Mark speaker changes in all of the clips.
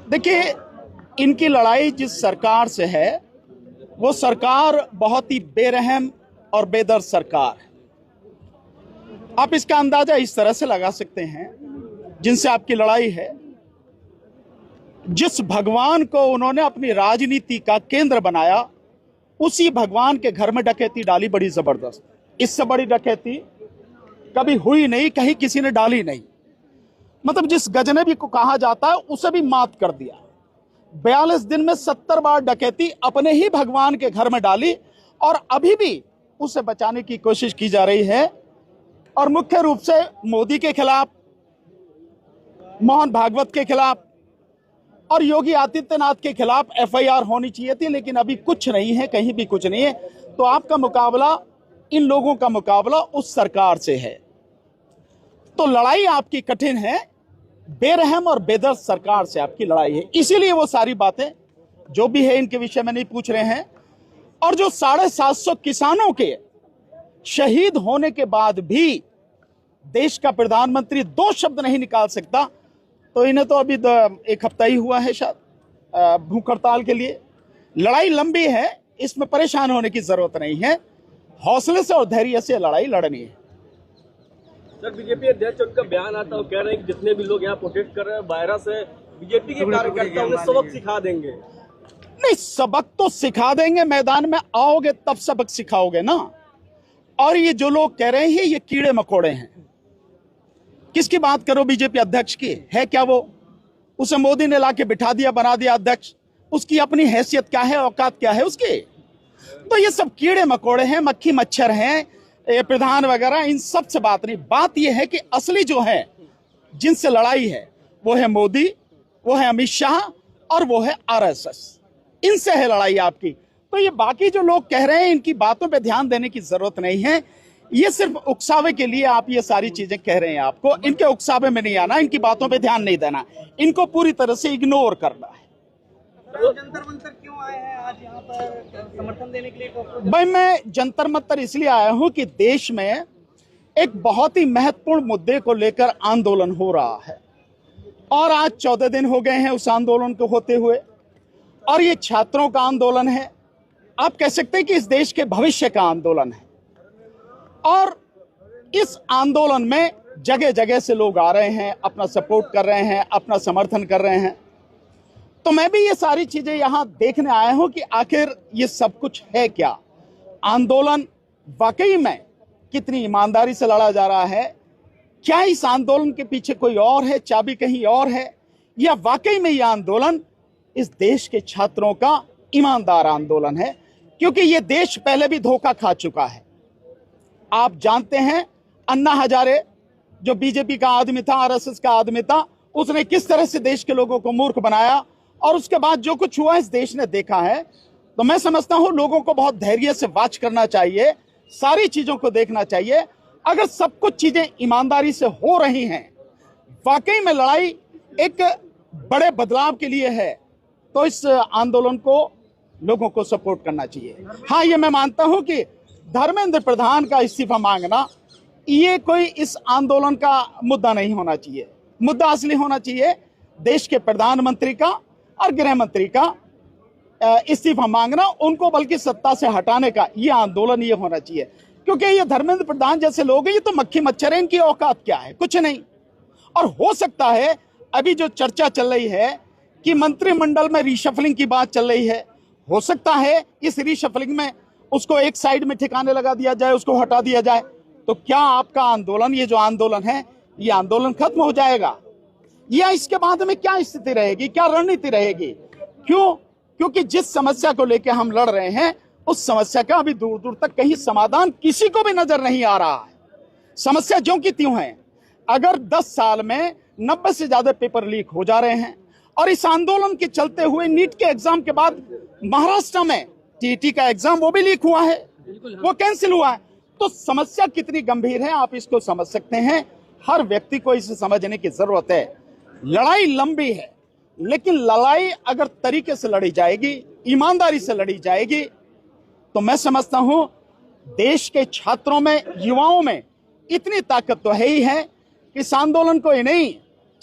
Speaker 1: देखिए, इनकी लड़ाई जिस सरकार से है वो सरकार बहुत ही बेरहम और बेदर्द सरकार है। आप इसका अंदाजा इस तरह से लगा सकते हैं, जिनसे आपकी लड़ाई है, जिस भगवान को उन्होंने अपनी राजनीति का केंद्र बनाया उसी भगवान के घर में डकैती डाली, बड़ी जबरदस्त। इससे बड़ी डकैती कभी हुई नहीं, कहीं किसी ने डाली नहीं। मतलब जिस गजनबी को कहा जाता है उसे भी मात कर दिया। 42 दिन में 70 बार डकैती अपने ही भगवान के घर में डाली और अभी भी उसे बचाने की कोशिश की जा रही है। और मुख्य रूप से मोदी के खिलाफ, मोहन भागवत के खिलाफ और योगी आदित्यनाथ के खिलाफ एफआईआर होनी चाहिए थी, लेकिन अभी कुछ नहीं है, कहीं भी कुछ नहीं है। तो आपका मुकाबला, इन लोगों का मुकाबला उस सरकार से है। तो लड़ाई आपकी कठिन है, बेरहम और बेदर्द सरकार से आपकी लड़ाई है। इसीलिए वो सारी बातें जो भी है इनके विषय में नहीं पूछ रहे हैं। और जो 750 किसानों के शहीद होने के बाद भी देश का प्रधानमंत्री 2 शब्द नहीं निकाल सकता, तो इन्हें तो अभी 1 हफ्ता ही हुआ है शायद भूख हड़ताल के लिए। लड़ाई लंबी है, इसमें परेशान होने की जरूरत नहीं है। हौसले से और धैर्य से लड़ाई लड़नी है।
Speaker 2: सर, बीजेपी अध्यक्ष उनका बयान आता है, कह रहे हैं कि जितने भी लोग यहाँ प्रोटेस्ट कर रहे हैं वायरस से, बीजेपी के कार्यकर्ता उन्हें सबक सिखा देंगे।
Speaker 1: नहीं, सबक तो सिखा देंगे, मैदान में आओगे तब सबक सिखाओगे ना। और ये जो लोग कह रहे हैं ये कीड़े मकोड़े हैं। किसकी बात करो, बीजेपी अध्यक्ष की है क्या वो? उसे मोदी ने लाके बिठा दिया, बना दिया अध्यक्ष। उसकी अपनी हैसियत क्या है, औकात क्या है उसकी? तो ये सब कीड़े मकोड़े हैं, मक्खी मच्छर हैं, ये प्रधान वगैरह, इन सब से बात नहीं। बात ये है कि असली जो है, जिनसे लड़ाई है, वो है मोदी, वो है अमित शाह और वो है आरएसएस। इनसे है लड़ाई आपकी। तो ये बाकी जो लोग कह रहे हैं, इनकी बातों पे ध्यान देने की जरूरत नहीं है। ये सिर्फ उकसावे के लिए आप ये सारी चीजें कह रहे हैं। आपको इनके उकसावे में नहीं आना, इनकी बातों पे ध्यान नहीं देना, इनको पूरी तरह से इग्नोर करना है।
Speaker 3: जंतर मंतर क्यों आए हैं आज यहाँ पर समर्थन देने के लिए?
Speaker 1: भाई, मैं जंतर मंतर इसलिए आया हूं कि देश में एक बहुत ही महत्वपूर्ण मुद्दे को लेकर आंदोलन हो रहा है और आज 14 दिन हो गए हैं उस आंदोलन को होते हुए। और ये छात्रों का आंदोलन है, आप कह सकते हैं कि इस देश के भविष्य का आंदोलन है। और इस आंदोलन में जगह जगह से लोग आ रहे हैं, अपना सपोर्ट कर रहे हैं, अपना समर्थन कर रहे हैं। तो मैं भी ये सारी चीजें यहां देखने आया हूं कि आखिर ये सब कुछ है क्या। आंदोलन वाकई में कितनी ईमानदारी से लड़ा जा रहा है? क्या इस आंदोलन के पीछे कोई और है, चाबी कहीं और है, या वाकई में यह आंदोलन इस देश के छात्रों का ईमानदार आंदोलन है? क्योंकि ये देश पहले भी धोखा खा चुका है। आप जानते हैं, अन्ना हजारे जो बीजेपी का आदमी था, आरएसएस का आदमी था, उसने किस तरह से देश के लोगों को मूर्ख बनाया। और उसके बाद जो कुछ हुआ इस देश ने देखा है। तो मैं समझता हूं लोगों को बहुत धैर्य से वाच करना चाहिए, सारी चीजों को देखना चाहिए। अगर सब कुछ चीजें ईमानदारी से हो रही हैं, वाकई में लड़ाई एक बड़े बदलाव के लिए है, तो इस आंदोलन को लोगों को सपोर्ट करना चाहिए। हाँ, ये मैं मानता हूं कि धर्मेंद्र प्रधान का इस्तीफा मांगना ये कोई इस आंदोलन का मुद्दा नहीं होना चाहिए। मुद्दा असली होना चाहिए देश के प्रधानमंत्री का और गृह मंत्री का इस्तीफा मांगना, उनको बल्कि सत्ता से हटाने का ये आंदोलन ये होना चाहिए। क्योंकि ये धर्मेंद्र प्रधान जैसे लोग हैं, ये तो मक्खी मच्छर है, इनकी औकात क्या है? कुछ नहीं। और हो सकता है अभी जो चर्चा चल रही है कि मंत्रिमंडल में रीशफलिंग की बात चल रही है, हो सकता है इस रीशफलिंग में उसको एक साइड में ठिकाने लगा दिया जाए, उसको हटा दिया जाए। तो क्या आपका आंदोलन, ये जो आंदोलन है, ये आंदोलन खत्म हो जाएगा या इसके बाद में क्या स्थिति रहेगी, क्या रणनीति रहेगी? क्यों? क्योंकि जिस समस्या को लेकर हम लड़ रहे हैं उस समस्या का अभी दूर दूर तक कहीं समाधान किसी को भी नजर नहीं आ रहा है। समस्या ज्यों की त्यों है। अगर 10 साल में 90 से ज्यादा पेपर लीक हो जा रहे हैं और इस आंदोलन के चलते हुए नीट के एग्जाम के बाद महाराष्ट्र में टीटी का एग्जाम वो भी लीक हुआ है, वो कैंसिल हुआ है। तो समस्या कितनी गंभीर है आप इसको समझ सकते हैं। हर व्यक्ति को इसे समझने की जरूरत है। लड़ाई लंबी है, लेकिन लड़ाई अगर तरीके से लड़ी जाएगी, ईमानदारी से लड़ी जाएगी, तो मैं समझता हूं देश के छात्रों में, युवाओं में इतनी ताकत तो है ही है कि इस आंदोलन को ही नहीं,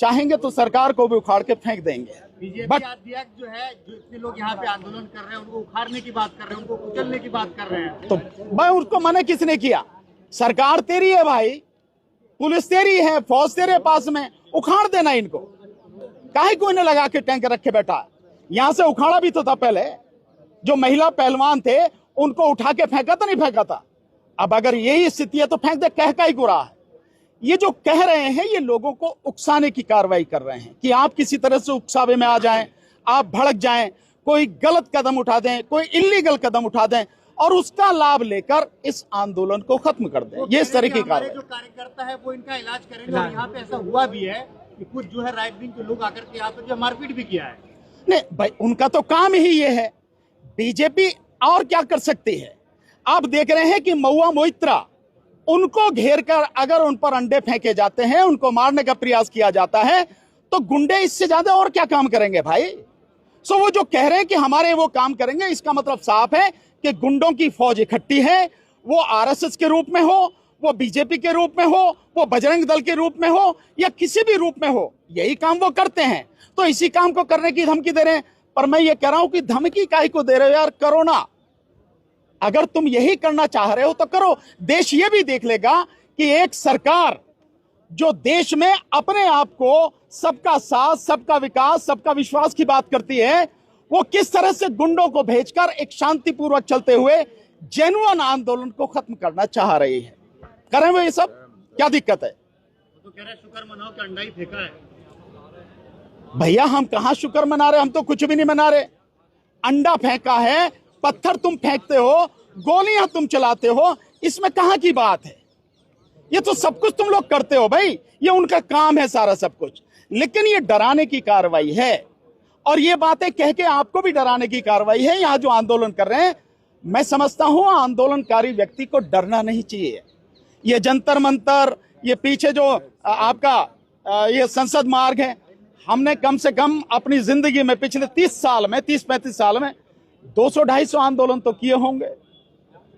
Speaker 1: चाहेंगे तो सरकार को भी उखाड़ के फेंक देंगे।
Speaker 3: बीजेपी
Speaker 1: बट
Speaker 3: अध्यक्ष जो है, जो इतने लोग यहाँ पे आंदोलन कर रहे हैं, उनको उखाड़ने की बात कर रहे हैं, उनको कुचलने की बात कर रहे हैं,
Speaker 1: तो भाई उसको मना किसने किया? सरकार तेरी है भाई, पुलिस तेरी है, फौज तेरे पास में, उखाड़ देना इनको। काहे को इन्हें लगा के टैंक रखे बैठा? यहां से उखाड़ा भी तो था पहले। जो महिला पहलवान थे उनको उठा के फेंका था, नहीं फेंका था? अब अगर यही स्थिति है तो फेंक दे, कह का ही गुरा है। ये जो कह रहे हैं ये लोगों को उकसाने की कार्रवाई कर रहे हैं कि आप किसी तरह से उकसावे में आ जाएं, आप भड़क जाएं, कोई गलत कदम उठा दें, कोई इलीगल कदम उठा दें और उसका लाभ लेकर इस आंदोलन को खत्म कर दें। ये इस तरह की कार्रवाई।
Speaker 3: जो कार्यकर्ता है वो इनका इलाज करेंगे, और यहाँ पे ऐसा हुआ भी है कि कुछ जो है राइट विंग के लोग आकर के यहाँ पे जो मारपीट भी किया है।
Speaker 1: नहीं भाई, उनका तो काम ही ये है। बीजेपी और क्या कर सकती है? आप देख रहे हैं कि महुआ मोइत्रा, उनको घेर कर अगर उन पर अंडे फेंके जाते हैं, उनको मारने का प्रयास किया जाता है, तो गुंडे इससे ज्यादा और क्या काम करेंगे भाई? सो वो जो कह रहे हैं कि हमारे वो काम करेंगे, इसका मतलब साफ है कि गुंडों की फौज इकट्ठी है। वो आरएसएस के रूप में हो, वो बीजेपी के रूप में हो, वो बजरंग दल के रूप में हो, या किसी भी रूप में हो, यही काम वो करते हैं। तो इसी काम को करने की धमकी दे रहे हैं। पर मैं ये कह रहा हूं कि धमकी काहे को दे रहे हो यार? करो ना। अगर तुम यही करना चाह रहे हो तो करो। देश ये भी देख लेगा कि एक सरकार जो देश में अपने आप को सबका साथ, सबका विकास, सबका विश्वास की बात करती है, वो किस तरह से गुंडों को भेजकर एक शांतिपूर्वक चलते हुए जेन्युइन आंदोलन को खत्म करना चाह रही है। करें वो ये सब, क्या दिक्कत है?
Speaker 3: तो कह रहे शुक्र मनाओ कि अंडा ही फेंका है।
Speaker 1: भैया हम कहां शुक्र मना रहे? हम तो कुछ भी नहीं मना रहे। अंडा फेंका है, पत्थर तुम फेंकते हो, गोलियां तुम चलाते हो, इसमें कहां की बात है? ये तो सब कुछ तुम लोग करते हो भाई, ये उनका काम है सारा सब कुछ। लेकिन ये डराने की कार्रवाई है, और ये बातें कह के आपको भी डराने की कार्रवाई है। यहां जो आंदोलन कर रहे हैं, मैं समझता हूं आंदोलनकारी व्यक्ति को डरना नहीं चाहिए। ये जंतर मंतर, ये पीछे जो आपका ये संसद मार्ग है, हमने कम से कम अपनी जिंदगी में पिछले 30-35 साल में 200-250 आंदोलन तो किए होंगे।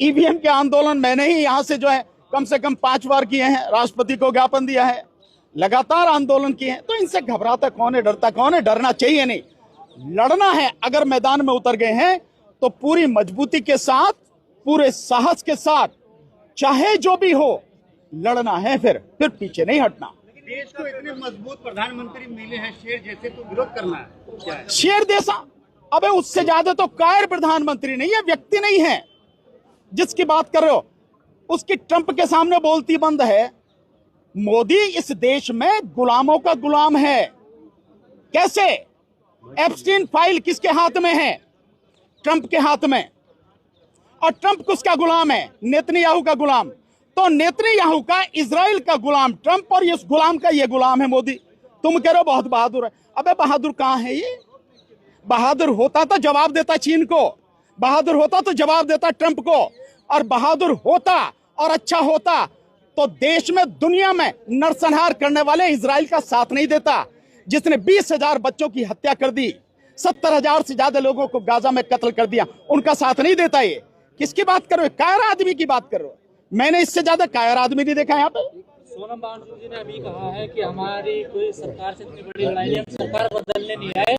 Speaker 1: ईवीएम के आंदोलन मैंने ही यहां से जो है कम से कम 5 बार किए हैं, राष्ट्रपति को ज्ञापन दिया है, लगातार आंदोलन किए हैं। तो इनसे घबराता कौन है, डरता कौन है? डरना चाहिए नहीं, लड़ना है। अगर मैदान में उतर गए हैं तो पूरी मजबूती के साथ, पूरे साहस के साथ, चाहे जो भी हो, लड़ना है। फिर पीछे नहीं हटना।
Speaker 3: देश को इतने मजबूत प्रधानमंत्री मिले हैं शेर जैसे, तो विरोध करना है क्या है?
Speaker 1: शेर जैसा? अबे उससे ज्यादा तो कायर प्रधानमंत्री नहीं है, व्यक्ति नहीं है जिसकी बात कर रहे हो। उसकी ट्रंप के सामने बोलती बंद है। मोदी इस देश में गुलामों का गुलाम है। कैसे? एप्स्टीन फाइल किसके हाथ में है? ट्रंप के हाथ में। और ट्रंप किसका गुलाम है? नेतन्याहू का गुलाम। तो नेतन्याहू का इजराइल का गुलाम ट्रंप, और इस गुलाम का ये गुलाम है मोदी। तुम कह रहे हो बहुत बहादुर है। अबे बहादुर कहां है ये? बहादुर होता तो जवाब देता चीन को, बहादुर होता तो जवाब देता ट्रंप को, और बहादुर होता और अच्छा होता तो देश में, दुनिया में नरसंहार करने वाले इजराइल का साथ नहीं देता, जिसने 20,000 बच्चों की हत्या कर दी, 70,000 से ज्यादा लोगों को गाजा में कत्ल कर दिया, उनका साथ नहीं देता। ये किसकी बात कर रहे हो? कायर आदमी की बात कर रहे हो। मैंने इससे ज्यादा कायर आदमी नहीं देखा यहाँ पे।
Speaker 4: सोनम वांगचुक जी ने अभी कहा है कि हमारी कोई सरकार से इतनी बड़ी लड़ाई नहीं, हम सरकार बदलने नहीं आए,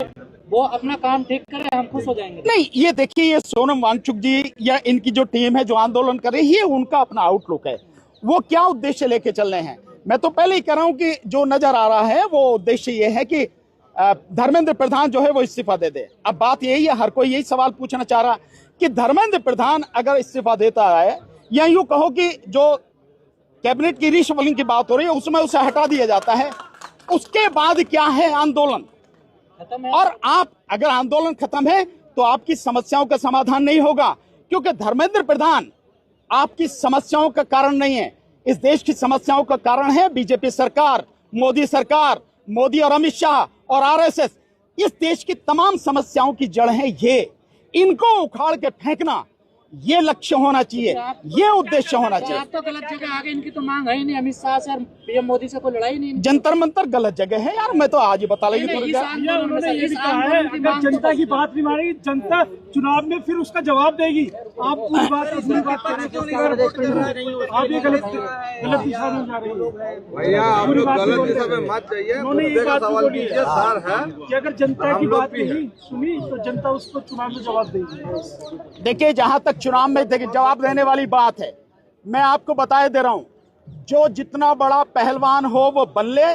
Speaker 4: वो अपना काम ठीक करे, हम खुश हो जाएंगे।
Speaker 1: नहीं, ये देखिए, ये सोनम वांगचुक जी या इनकी जो टीम है जो आंदोलन कर रही है, उनका अपना आउटलुक है। वो क्या उद्देश्य लेके चल रहे हैं, मैं तो पहले ही कह रहा हूं कि जो नजर आ रहा है वो उद्देश्य ये है कि धर्मेंद्र प्रधान जो है वो इस्तीफा दे दे। अब बात यही है, हर कोई यही सवाल पूछना चाह रहा कि धर्मेंद्र प्रधान अगर इस्तीफा देता है, या यूं कहो कि जो कैबिनेट की रीशफलिंग की बात हो रही है उसमें उसे हटा दिया जाता है, उसके बाद क्या है? आंदोलन खत्म है। और आप अगर आंदोलन खत्म है तो आपकी समस्याओं का समाधान नहीं होगा, क्योंकि धर्मेंद्र प्रधान आपकी समस्याओं का कारण नहीं है। इस देश की समस्याओं का कारण है बीजेपी सरकार, मोदी और अमित शाह और आरएसएस। इस देश की तमाम समस्याओं की जड़ है ये। इनको उखाड़ के फेंकना, ये लक्ष्य होना चाहिए, ये उद्देश्य होना चाहिए।
Speaker 4: आप तो गलत जगह आगे, इनकी तो मांग है ही नहीं, अमित शाह से और पीएम मोदी से कोई लड़ाई नहीं।
Speaker 1: जंतर मंतर गलत जगह है यार, मैं तो आज ही बता लगी।
Speaker 5: उन्होंने ये भी कहा है, अगर जनता की बात नहीं मानेगी, जनता चुनाव में फिर उसका जवाब देगी। आप पूरी बात आप ये गलत दिशा में जा रही है
Speaker 6: भैया, आप लोग गलत दिशा में मत जाइए। मुद्दे का सवाल कीजिए सर है
Speaker 5: कि अगर जनता की बात नहीं सुनी तो जनता उसको चुनाव में जवाब देगी।
Speaker 1: देखिए, जहां तक चुनाव में देखिए जवाब देने वाली बात है, मैं आपको बताए दे रहा हूं, जो जितना बड़ा पहलवान हो वो बन ले,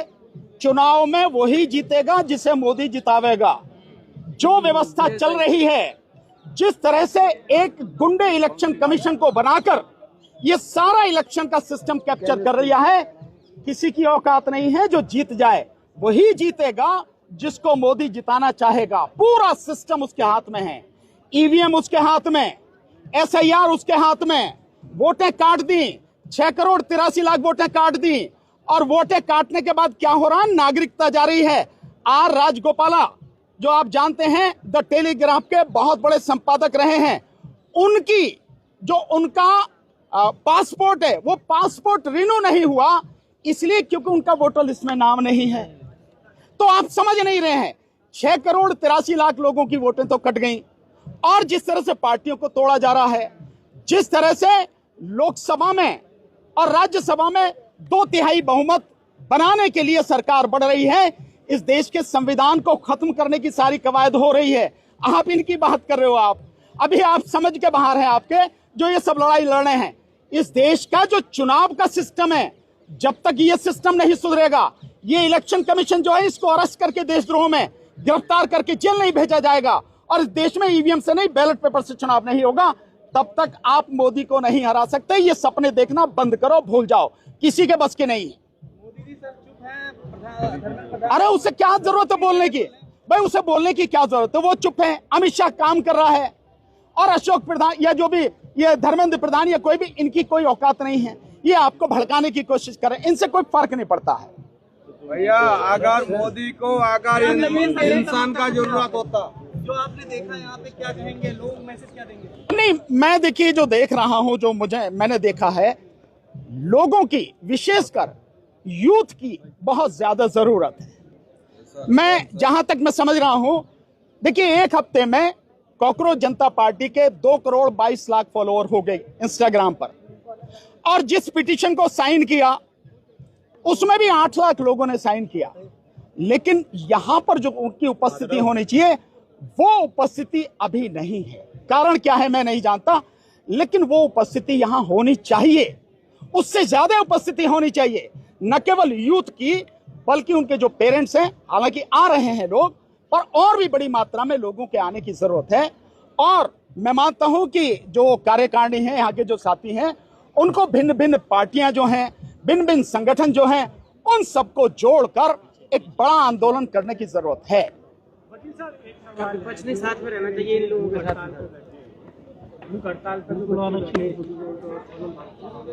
Speaker 1: चुनाव में वही जीतेगा जिसे मोदी जितावेगा। जो व्यवस्था चल रही है, जिस तरह से एक गुंडे इलेक्शन कमीशन को बनाकर ये सारा इलेक्शन का सिस्टम कैप्चर कर रहा है, किसी की औकात नहीं है। जो जीत जाए वही जीतेगा जिसको मोदी जिताना चाहेगा। पूरा सिस्टम उसके हाथ में है, ईवीएम उसके हाथ में, SIR उसके हाथ में। वोटें काट दी, 6,83,00,000 वोटें काट दी, और वोटें काटने के बाद क्या हो रहा है, नागरिकता जारी है। आर राजगोपाला, जो आप जानते हैं द टेलीग्राफ के बहुत बड़े संपादक रहे हैं, उनकी जो उनका पासपोर्ट है वो पासपोर्ट रिन्यू नहीं हुआ, इसलिए क्योंकि उनका वोटर लिस्ट में नाम नहीं है। तो आप समझ नहीं रहे हैं, 6,83,00,000 लोगों की वोटें तो कट गई। और जिस तरह से पार्टियों को तोड़ा जा रहा है, जिस तरह से लोकसभा में और राज्यसभा में 2/3 बहुमत बनाने के लिए सरकार बढ़ रही है, इस देश के संविधान को खत्म करने की सारी कवायद हो रही है। आप इनकी बात कर रहे हो, आप अभी आप समझ के बाहर हैं आपके जो ये सब लड़ाई लड़ रहे हैं। इस देश का जो चुनाव का सिस्टम है, जब तक ये सिस्टम नहीं सुधरेगा, ये इलेक्शन कमीशन जो है इसको अरेस्ट करके देशद्रोह में गिरफ्तार करके जेल नहीं भेजा जाएगा, और इस देश में ईवीएम से नहीं बैलेट पेपर से चुनाव नहीं होगा, तब तक आप मोदी को नहीं हरा सकते। ये सपने देखना बंद करो, भूल जाओ, किसी के बस के नहीं।
Speaker 2: मोदी जी सर चुप है।
Speaker 1: अरे उसे क्या जरूरत है बोलने की, भाई उसे बोलने की क्या जरूरत है, वो चुप है। अमित शाह काम कर रहा है, और अशोक प्रधान या जो भी ये धर्मेंद्र प्रधान या कोई भी, इनकी कोई औकात नहीं है। ये आपको भड़काने की कोशिश करें, इनसे कोई फर्क नहीं पड़ता है।
Speaker 6: भैया, अगर मोदी को अगर इंसान का जरूरत होता,
Speaker 2: जो आपने देखा यहाँ पे, क्या कहेंगे लोग, मैसेज क्या देंगे?
Speaker 1: नहीं, मैं देखिए जो देख रहा हूं, जो मैंने देखा है, लोगों की, विशेषकर यूथ की बहुत ज्यादा जरूरत है। मैं जहां तक मैं समझ रहा हूं, देखिए एक हफ्ते में कॉकरोच जनता पार्टी के 2,22,00,000 फॉलोअर हो गए इंस्टाग्राम पर, और जिस पिटीशन को साइन किया उसमें भी 8 लाख लोगों ने साइन किया। लेकिन यहां पर जो उनकी उपस्थिति होनी चाहिए वो उपस्थिति अभी नहीं है। कारण क्या है मैं नहीं जानता, लेकिन वो उपस्थिति यहां होनी चाहिए, उससे ज्यादा उपस्थिति होनी चाहिए। न केवल यूथ की, बल्कि उनके जो पेरेंट्स हैं, हालांकि आ रहे हैं लोग, पर और भी बड़ी मात्रा में लोगों के आने की जरूरत है। और मैं मानता हूं कि जो कार्यकारिणी है, यहाँ के जो साथी हैं, उनको भिन्न भिन्न पार्टियां जो हैं, भिन्न भिन्न संगठन जो हैं, उन सबको जोड़कर एक बड़ा आंदोलन करने की जरूरत है।
Speaker 2: विपक्ष ने साथ में रहना चाहिए इन लोगों के साथ।
Speaker 5: हड़ताल पर बुलाना चाहिए।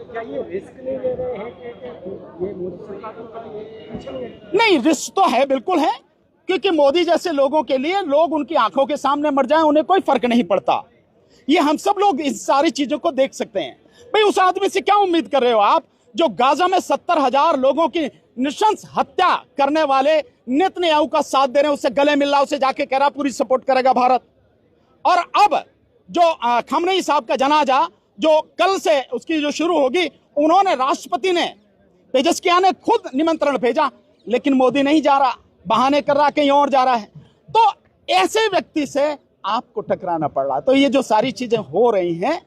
Speaker 2: क्या ये रिस्क नहीं ले रहे हैं कि ये मोदी सरकार को?
Speaker 1: नहीं, रिस्क तो है, बिल्कुल है, क्योंकि मोदी जैसे लोगों के लिए लोग उनकी आंखों के सामने मर जाएं, उन्हें कोई फर्क नहीं पड़ता। ये हम सब लोग इस सारी चीजों को देख सकते हैं। भाई उस आदमी से क्या उम्मीद कर रहे हो आप, जो गाजा में 70,000 लोगों की नृशंस हत्या करने वाले नेतन्याहू का साथ दे रहे हैं, उससे गले मिल रहा, उसे जाके कह रहा पूरी सपोर्ट करेगा भारत। और अब जो खमनेई साहब का जनाजा जो कल से उसकी जो शुरू होगी, उन्होंने, राष्ट्रपति ने, पेजस्किया ने खुद निमंत्रण भेजा, लेकिन मोदी नहीं जा रहा, बहाने कर रहा, कहीं और जा रहा है। तो ऐसे व्यक्ति से आपको टकराना पड़ रहा है। तो ये जो सारी चीजें हो रही हैं,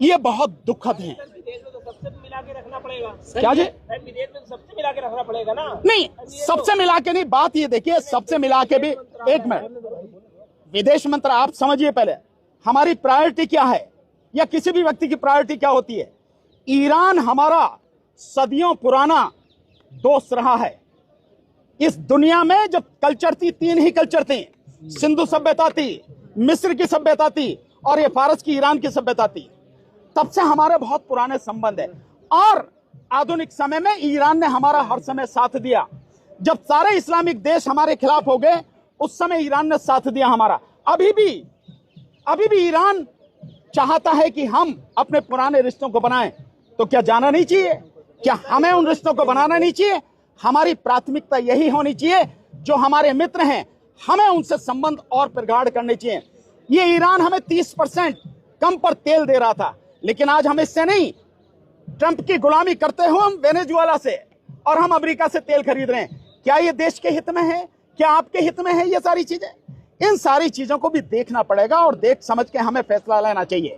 Speaker 1: ये बहुत दुखद हैं।
Speaker 2: विदेश में तो सबसे मिला के रखना पड़ेगा।
Speaker 1: क्या जी?
Speaker 2: विदेश में सबसे मिला के रखना पड़ेगा ना।
Speaker 1: नहीं, सबसे मिला के नहीं, बात ये देखिए, सबसे मिला के भी, एक मिनट, विदेश मंत्री आप समझिए पहले, हमारी प्रायोरिटी क्या है, या किसी भी व्यक्ति की प्रायोरिटी क्या होती है। ईरान हमारा सदियों पुराना दोस्त रहा है। इस दुनिया में जब कल्चर थी, 3 ही कल्चर थी, सिंधु सभ्यता थी, मिस्र की सभ्यता थी, और ये फारस की, ईरान की सभ्यता थी। तब से हमारे बहुत पुराने संबंध है, और आधुनिक समय में ईरान ने हमारा हर समय साथ दिया। जब सारे इस्लामिक देश हमारे खिलाफ हो गए, उस समय ईरान ने साथ दिया हमारा। अभी भी ईरान चाहता है कि हम अपने पुराने रिश्तों को बनाएं। तो क्या जाना नहीं चाहिए? क्या हमें उन रिश्तों को बनाना नहीं चाहिए? हमारी प्राथमिकता यही होनी चाहिए, जो हमारे मित्र हैं, हमें उनसे संबंध और प्रगाढ़ करने चाहिए। ये ईरान हमें 30% कम पर तेल दे रहा था, लेकिन आज हम इससे नहीं, ट्रंप की गुलामी करते हुए हम वेनेजुएला से और हम अमेरिका से तेल खरीद रहे हैं। क्या ये देश के हित में है? क्या आपके हित में है? ये सारी चीजें, इन सारी चीजों को भी देखना पड़ेगा और देख समझ के हमें फैसला लेना चाहिए।